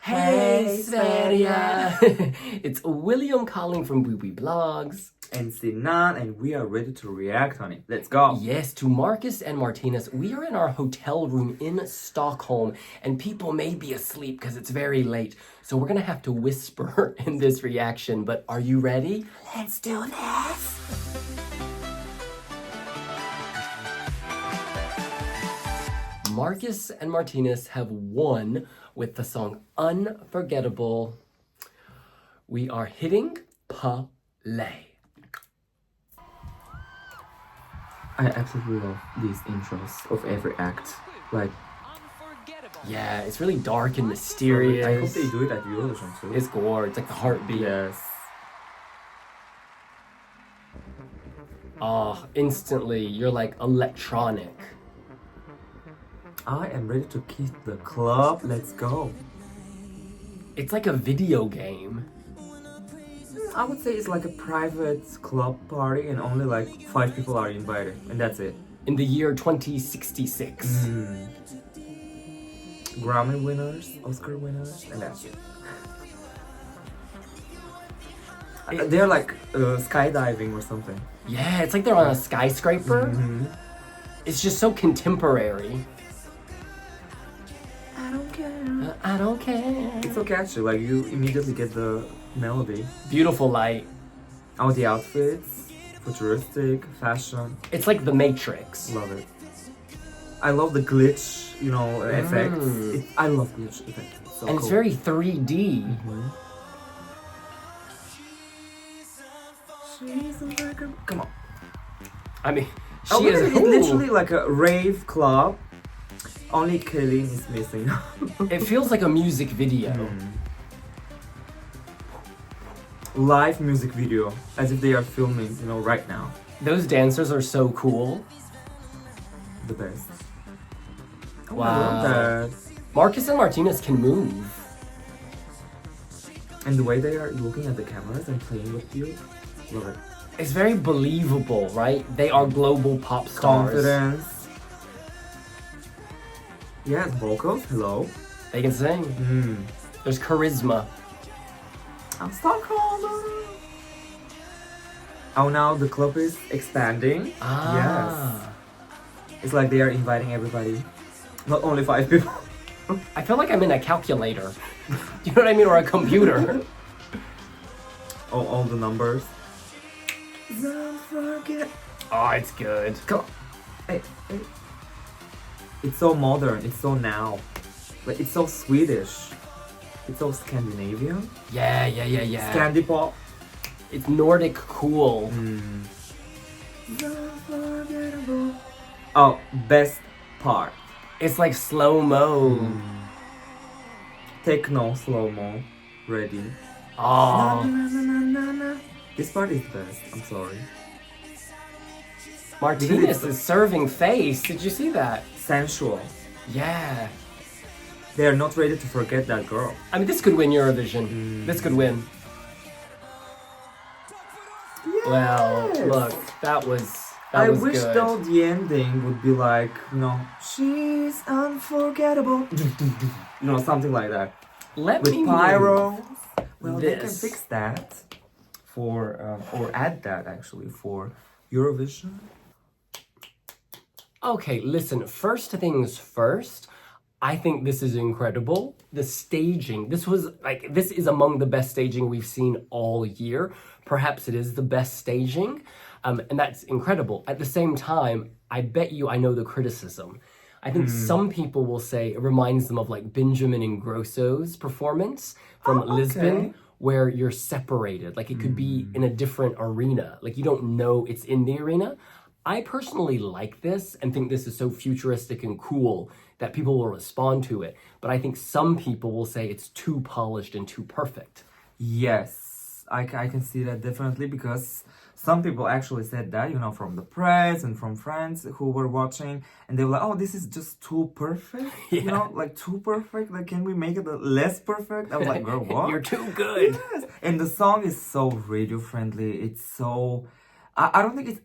Hey, Sverige! It's William calling from wiwibloggs. And Sinan, and we are ready to react on it. Let's go! Yes, to Marcus and Martinus. We are in our hotel room in Stockholm, and people may be asleep because it's very late. So we're gonna have to whisper in this reaction, but are you ready? Let's do this! Marcus and Martinus have won with the song Unforgettable. We are hitting play. I absolutely love these intros of every act. Like, Yeah, it's really dark and mysterious. I hope they do it at Eurovision too. It's gore. It's like the heartbeat. Yes. Oh, instantly, you're like electronic. I am ready to kiss the club. Let's go. It's like a video game. I would say it's like a private club party and only like 5 people are invited. And that's it. In the year 2066. Grammy winners, Oscar winners, and that's it. They're like skydiving or something. Yeah, it's like they're on a skyscraper. It's just so contemporary. I don't care. I don't care. It's so catchy, like you immediately get the melody. Beautiful light. Oh, the outfits, futuristic, fashion. It's like the Matrix. Love it. I love the glitch, effects. I love glitch effects. It's so And cool. it's very 3D. Come on. I mean, Oh, she is it's literally like a rave club. Only Kaylin is missing. It feels like a music video. Live music video, as if they are filming, right now. Those dancers are so cool. The best. Oh, Wow. I love that. Marcus and Martinus can move. And the way they are looking at the cameras and playing with you, love it. It's very believable, right? They are global pop stars. Confidence. Yes, vocals, hello. They can sing. There's charisma. I'm Stockholm. Oh, now the club is expanding. Yes. It's like they are inviting everybody. Not only 5 people. I feel like I'm in a calculator. You know what I mean? Or a computer. All the numbers. Don't forget. Oh, it's good. Come on. Hey. It's so modern. It's so now. Like, it's so Swedish. It's so Scandinavian. Yeah. Scandi pop. It's Nordic cool. Unforgettable. Oh, best part. It's like slow-mo. Techno slow-mo. Ready. Oh. This part is best. I'm sorry. Martinus is serving face. Did you see that? Sensual. Yeah. They are not ready to forget that girl. I mean, this could win Eurovision. This could win. Yes. Well, look, that was I was wish good. though the ending would be like, she's unforgettable. Something like that. Let With me pyro. Well, they can this. fix that for, or add that actually for Eurovision. Okay, listen, first things first, I think this is incredible. The staging, this is among the best staging we've seen all year. Perhaps it is the best staging, and that's incredible. At the same time, I bet you I know the criticism. I think some people will say it reminds them of like Benjamin Ingrosso's performance from Lisbon, where you're separated. Like it could be in a different arena. Like you don't know it's in the arena. I personally like this and think this is so futuristic and cool that people will respond to it. But I think some people will say it's too polished and too perfect. Yes, I can see that definitely, because some people actually said that, from the press and from friends who were watching, and they were like, oh, this is just too perfect, like too perfect, like can we make it less perfect? I was like, girl, what? You're too good. Yes. And the song is so radio friendly, it's so, I don't think it's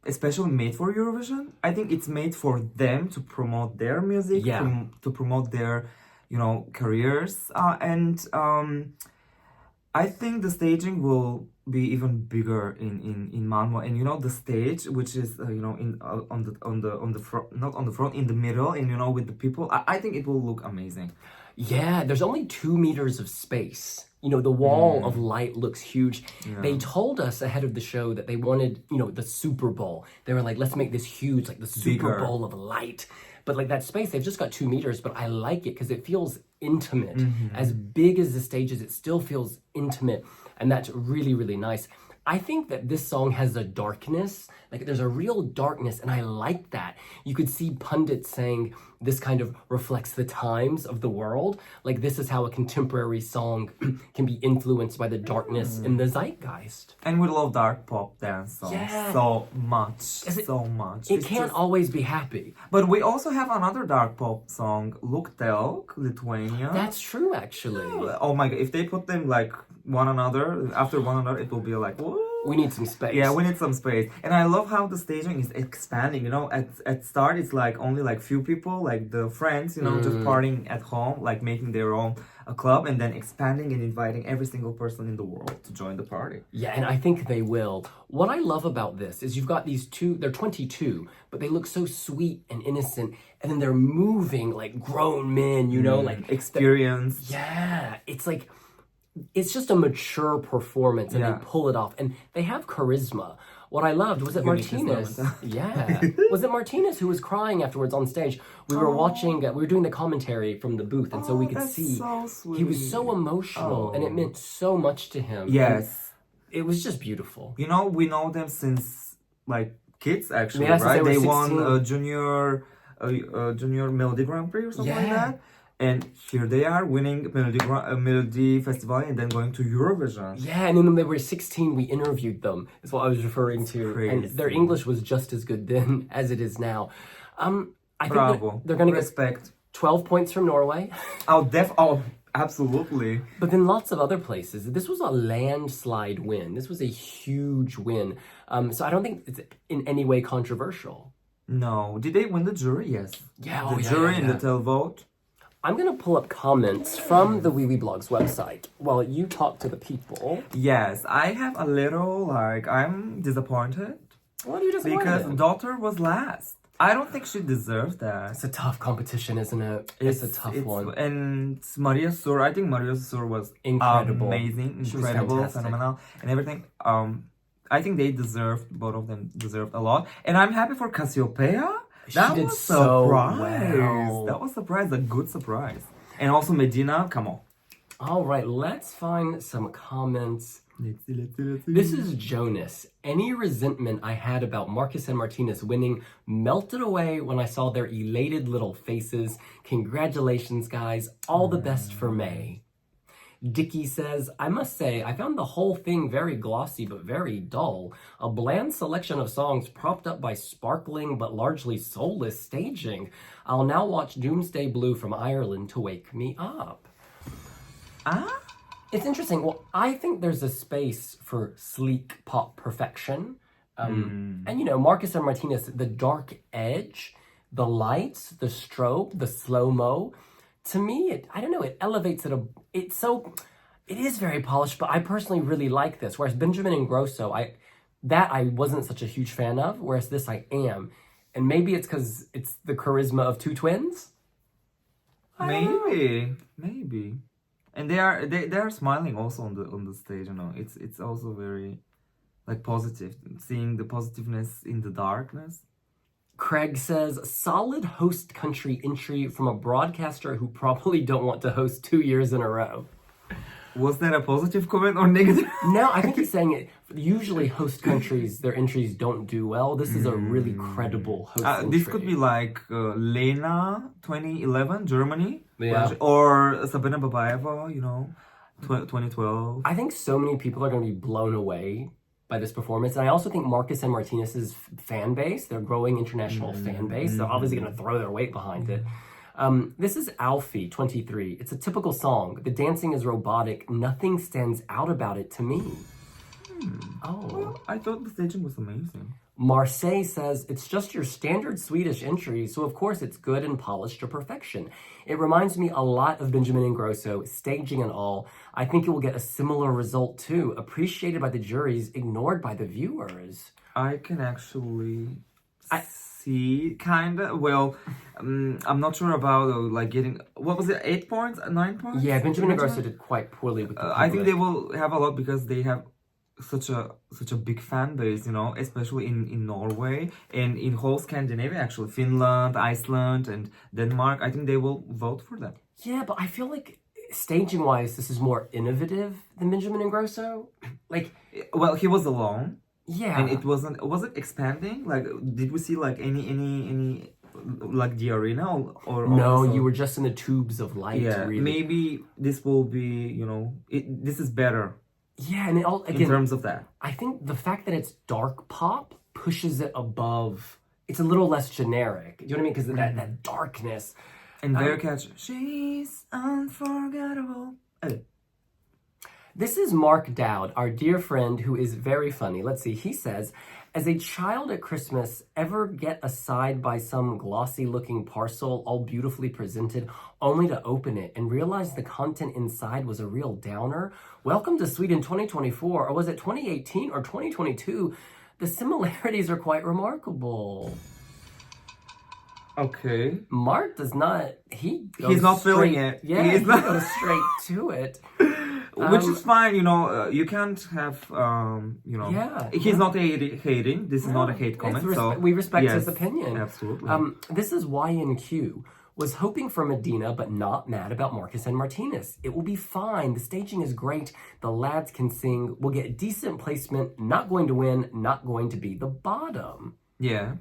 especially made for Eurovision. I think it's made for them to promote their music, to promote their careers. And I think the staging will be even bigger in Malmo, and the stage, which is in on the front, not on the front, in the middle, and with the people. I think it will look amazing. Yeah, there's only 2 meters of space. The wall of light looks huge. Yeah. They told us ahead of the show that they wanted, the Super Bowl. They were like, let's make this huge, like the Super Bigger. Bowl of light. But like that space, they've just got 2 meters, but I like it because it feels intimate. As big as the stage is, it still feels intimate. And that's really, really nice. I think that this song has a darkness, like there's a real darkness, and I like that. You could see pundits saying this kind of reflects the times of the world. Like this is how a contemporary song can be influenced by the darkness in the zeitgeist. And we love dark pop dance songs so much, so much. It can't always be happy. But we also have another dark pop song, Luktelk, Lithuania. That's true, actually. Oh my god, if they put them like after one another, it will be like, whoa. We need some space. Yeah, we need some space. And I love how the staging is expanding, at start it's like only like few people, like the friends, just partying at home, like making their own a club, and then expanding and inviting every single person in the world to join the party. Yeah, and I think they will. What I love about this is you've got these two, they're 22, but they look so sweet and innocent, and then they're moving like grown men, like experience. Yeah, it's just a mature performance, and they pull it off, and they have charisma. What I loved was it Martinus. Yeah, was it Martinus who was crying afterwards on stage? We were watching, we were doing the commentary from the booth, and so we could see so sweet. he was so emotional, and it meant so much to him. Yes, and it was just beautiful. We know them since like kids, actually, Yeah, right? they They were won 16. a junior Melody Grand Prix or something like that. And here they are winning Melodifestivalen and then going to Eurovision. Yeah, and then when they were 16, we interviewed them, is what I was referring to. Crazy. And their English was just as good then as it is now. I Bravo. think they're going to get respect. 12 points from Norway. Absolutely. But then lots of other places. This was a landslide win. This was a huge win. So I don't think it's in any way controversial. No. Did they win the jury? Yes. Yeah, the jury and the televote. I'm going to pull up comments from the wiwibloggs website while you talk to the people. Yes, I have a little, I'm disappointed. What are you disappointed? Because daughter was last. I don't think she deserves that. It's a tough competition, isn't it? It's a tough one. And Maria Sur, I think Maria Sur was incredible. Amazing, She was incredible, fantastic. phenomenal, and everything. I think both of them deserved a lot. And I'm happy for Cassiopeia. That did was so surprise. well. That was surprise, a good surprise. And also Medina, come on. All right, let's find some comments. Let's see. This is Jonas. Any resentment I had about Marcus and Martinus winning melted away when I saw their elated little faces. Congratulations, guys. All the best for May. Dicky says, I must say, I found the whole thing very glossy but very dull. A bland selection of songs propped up by sparkling but largely soulless staging. I'll now watch Doomsday Blue from Ireland to wake me up. It's interesting. Well, I think there's a space for sleek pop perfection. And, Marcus and Martinus, the dark edge, the lights, the strobe, the slow-mo, to me, it elevates it. It is very polished, but I personally really like this. Whereas Benjamin and Grosso, I wasn't such a huge fan of, whereas this I am. And maybe it's because it's the charisma of two twins? Maybe. And they are smiling also on the stage, It's also very positive, seeing the positiveness in the darkness. Craig says, solid host country entry from a broadcaster who probably don't want to host 2 years in a row. Was that a positive comment or negative? No, I think he's saying it. Usually host countries, their entries don't do well. This is a really credible host entry. This could be like Lena 2011, Germany. Yeah. Or Sabina Babaeva, 2012. I think so many people are going to be blown away by this performance. And I also think Marcus and Martinus's fan base, their growing international fan base, they're obviously going to throw their weight behind it. This is Alfie, 23. It's a typical song. The dancing is robotic. Nothing stands out about it to me. Well, I thought the staging was amazing. Marseille says, it's just your standard Swedish entry, so of course it's good and polished to perfection. It reminds me a lot of Benjamin Ingrosso, staging and all. I think it will get a similar result too, appreciated by the juries, ignored by the viewers. I can actually see, kinda. Well, I'm not sure about like getting, what was it, 8 points, 9 points? Yeah, Benjamin Ingrosso did quite poorly with the public. I think they will have a lot because they have such a big fan base, you know, especially in Norway and in whole Scandinavia, actually, Finland, Iceland, and Denmark. I think they will vote for them. Yeah, but I feel like staging wise, this is more innovative than Benjamin Ingrosso. Like, well, he was alone. Yeah, And it wasn't. Was it expanding? Like, did we see like any like the arena or no, also... you were just in the tubes of light. Yeah, really. maybe this will be, you know, this is better. Yeah, and it all again in terms of that. I think the fact that it's dark pop pushes it above. It's a little less generic. Do you know what I mean? Because that darkness. And their catch, she's unforgettable. Oh. This is Mark Dowd, our dear friend who is very funny. Let's see. He says, as a child at Christmas, ever get aside by some glossy-looking parcel, all beautifully presented, only to open it and realize the content inside was a real downer? Welcome to Sweden 2024, or was it 2018 or 2022? The similarities are quite remarkable. Okay. Mark does not, he's not feeling it. Yeah, he goes straight to it. Which is fine, you know, you can't have, you know, yeah, he's not hating, this is not a hate comment, so... We respect his opinion. Absolutely. This is YNQ. Was hoping for Medina, but not mad about Marcus and Martinus. It will be fine. The staging is great. The lads can sing. We'll get decent placement. Not going to win. Not going to be the bottom. Yeah.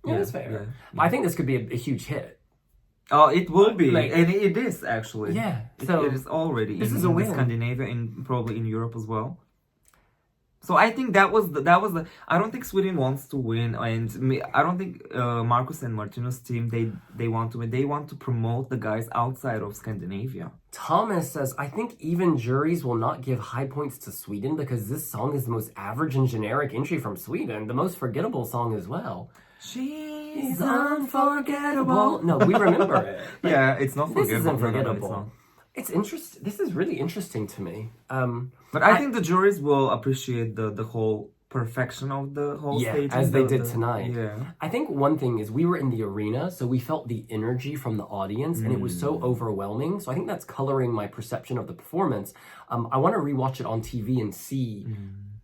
Yeah, that's fair. Yeah. I think this could be a huge hit. Oh, it will be. Like, and it is, actually. Yeah. So it is already this is a win. Scandinavia and probably in Europe as well. So I think that was the. I don't think Sweden wants to win, and I don't think Marcus and Martinus' team they want to win. They want to promote the guys outside of Scandinavia. Thomas says, I think even juries will not give high points to Sweden because this song is the most average and generic entry from Sweden, the most forgettable song as well. She's unforgettable. No, we remember it. Like, yeah, it's not forgettable. This is unforgettable. No, it's interesting. This is really interesting to me. But I think the juries will appreciate the whole perfection of the whole stage. As they did tonight. Yeah. I think one thing is we were in the arena, so we felt the energy from the audience, and it was so overwhelming. So I think that's coloring my perception of the performance. I want to rewatch it on TV and see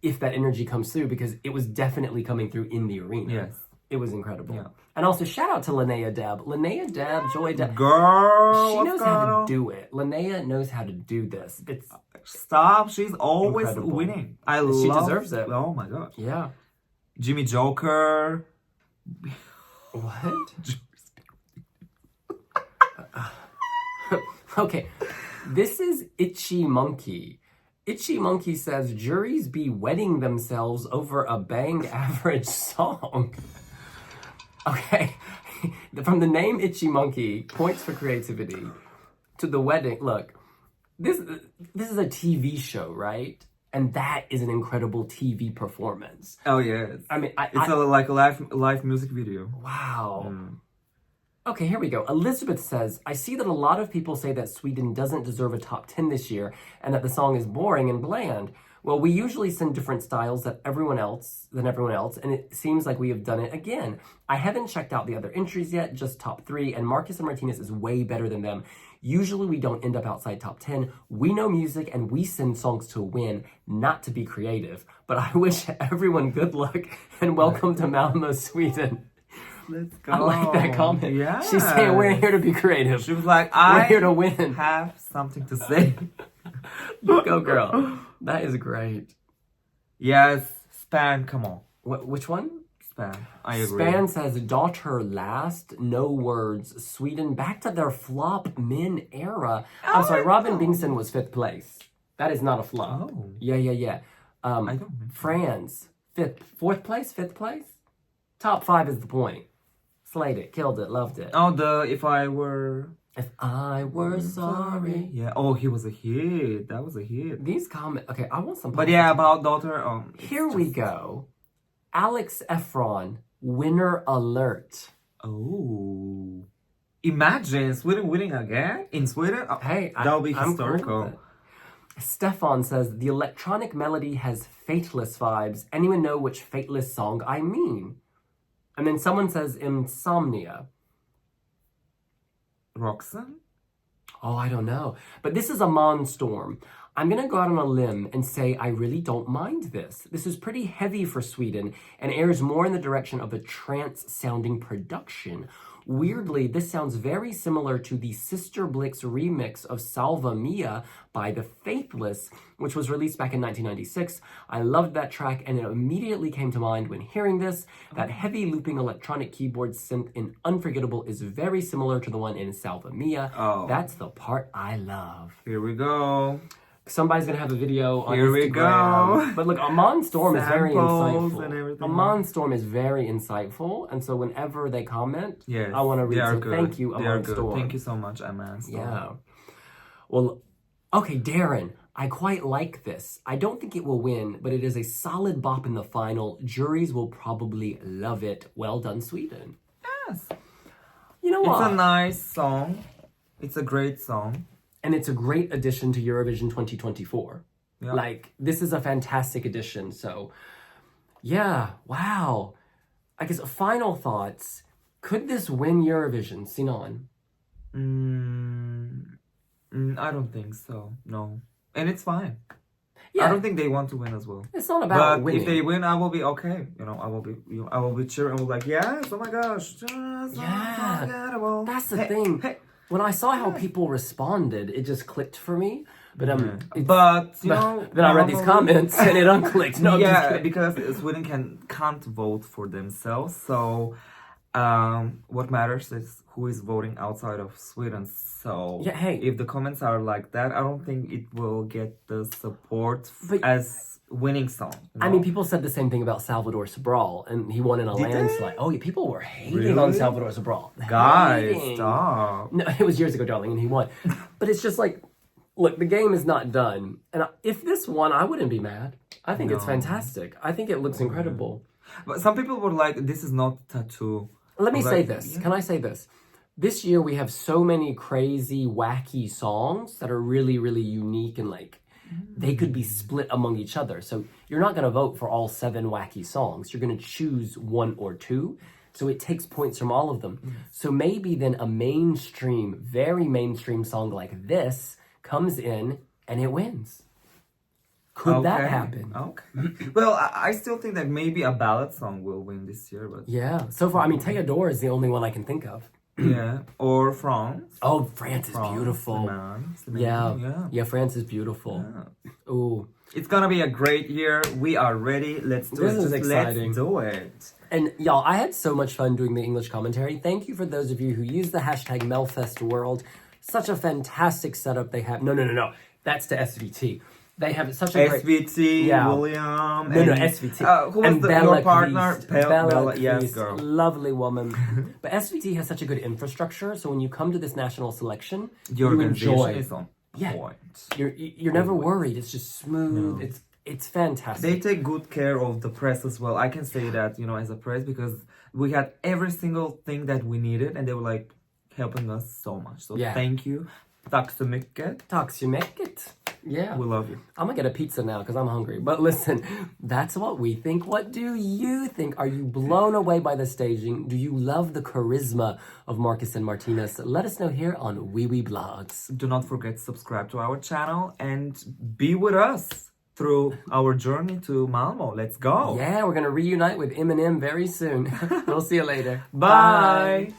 if that energy comes through, because it was definitely coming through in the arena. Yes. It was incredible. Yeah. And also, shout out to Linnea Deb. Linnea Deb, Joy Deb. Girl, she knows how to do it. Linnea knows how to do this. It's Stop. She's always incredible. Winning. She deserves it. Oh my god. Yeah. Jimmy Joker. What? Okay. This is Itchy Monkey. Itchy Monkey says, juries be wetting themselves over a bang average song. Okay. From the name Itchy Monkey, points for creativity, to the wedding. Look, this is a TV show, right? And that is an incredible TV performance. Oh, yes. I mean, it's like a live music video. Wow. Okay, here we go. Elizabeth says, I see that a lot of people say that Sweden doesn't deserve a top 10 this year and that the song is boring and bland. Well, we usually send different styles than everyone else, and it seems like we have done it again. I haven't checked out the other entries yet, just top 3, and Marcus and Martinus is way better than them. Usually we don't end up outside top 10. We know music and we send songs to win, not to be creative. But I wish everyone good luck and welcome to Malmö, Sweden. Let's go. I like that comment. Yeah. She's saying we're here to be creative. She was like, we're here to win. Have something to say. Go, girl. That is great. Yes. Span, come on. Which one? Span. I agree. Span says, daughter last, no words. Sweden back to their flop min era. I'm sorry, Robin Bingson was 5th place. That is not a flop. Oh. Yeah. I don't know. Franz, 4th place? Top 5 is the point. Slayed it, killed it, loved it. Oh, If I Were Sorry. Yeah. Oh, he was a hit. That was a hit. These comments. Okay, I want some. But yeah, about daughter. Here we go. Alex Efron, winner alert. Oh. Imagine Sweden winning again in Sweden. Oh, Hey, that would be I'm cool with historical. it. Stefan says, the electronic melody has Fateless vibes. Anyone know which Fateless song I mean? And then someone says Insomnia. Roxanne? Oh, I don't know. But this is a Monstorm. I'm going to go out on a limb and say I really don't mind this. This is pretty heavy for Sweden and airs more in the direction of a trance-sounding production. Weirdly, this sounds very similar to the Sister Blix remix of Salva Mia by The Faithless, which was released back in 1996. I loved that track, and it immediately came to mind when hearing this. That heavy looping electronic keyboard synth in Unforgettable is very similar to the one in Salva Mia. Oh. That's the part I love. Here we go. Somebody's gonna have a video on Here Instagram. we go. But look, Amon Storm is very Samples insightful. and everything. Amon Storm is very insightful, and so whenever they comment, Yes, I want to they read. are So good. thank you, They are Amon good. Storm. Thank you so much, Amon Storm. Yeah. Well, okay, Darren, I quite like this. I don't think it will win, but it is a solid bop in the final. Juries will probably love it. Well done, Sweden. Yes. You know what? It's a nice song. It's a great song. And it's a great addition to Eurovision 2024. Yeah. Like, this is a fantastic addition. So, yeah, wow. I guess final thoughts. Could this win Eurovision, Sinan? I don't think so. No. And it's fine. Yeah, I don't think they want to win as well. it's not about But winning. if they win, I will be okay. You know, I will be cheering. I will be like, yes, oh my gosh, just Yeah. unforgettable. That's the Hey, thing. hey. When I saw how people responded, it just clicked for me. But it's- But you know, then I read these normally- comments and it unclicked. No, I'm just yeah, kidding. because Sweden can't vote for themselves. So, what matters is who is voting outside of Sweden. So, Yeah, hey. if the comments are like that, I don't think it will get the support But- as winning song. You I know? mean, people said the same thing about Salvador Sobral, and he won in a Did they? landslide. Oh, yeah, people were hating Really? on Salvador Sobral. guys, Hating. stop. No, it was years ago, darling, and he won. But it's just like, look, the game is not done. And if this won, I wouldn't be mad. I think it's No. fantastic. I think it looks incredible. But some people were like, "This is not tattoo." Let me Like, say this. Can I say this? This year we have so many crazy, wacky songs that are really, really unique and like they could be split among each other. So you're not going to vote for all 7 wacky songs. You're going to choose 1 or 2. So it takes points from all of them. So maybe then a mainstream, very mainstream song like this comes in and it wins. Could that happen? Okay. Well, I still think that maybe a ballad song will win this year, but Yeah. So far, I mean, Theodore is the only one I can think of. yeah. Or France. Oh, France is France, beautiful. France, Yeah. yeah. Yeah, France is beautiful. Yeah. Ooh. It's gonna be a great year. We are ready. Let's do This it. is Just exciting. Let's do it. And y'all, I had so much fun doing the English commentary. Thank you for those of you who use the hashtag MelFestWorld. Such a fantastic setup they have. No. That's to SVT. They have such a great... SVT, Yeah. William. No, and, SVT. Who was And your partner? Bella Yes, Christ, girl. lovely woman. But SVT has such a good infrastructure, so when you come to this national selection, The you organization enjoy. is on Yeah. point. You're never worried. It's just smooth. No. It's fantastic. They take good care of the press as well. I can say that, you know, as a press, because we had every single thing that we needed, and they were like helping us so much. So Yeah. thank you. Tack så mycket. Tack så mycket. Yeah. We love you. I'm gonna get a pizza now because I'm hungry. But listen, that's what we think. What do you think? Are you blown away by the staging? Do you love the charisma of Marcus and Martinus? Let us know here on wiwibloggs. Do not forget to subscribe to our channel and be with us through our journey to Malmo. Let's go. Yeah, we're gonna reunite with Eminem very soon. We'll see you later. Bye.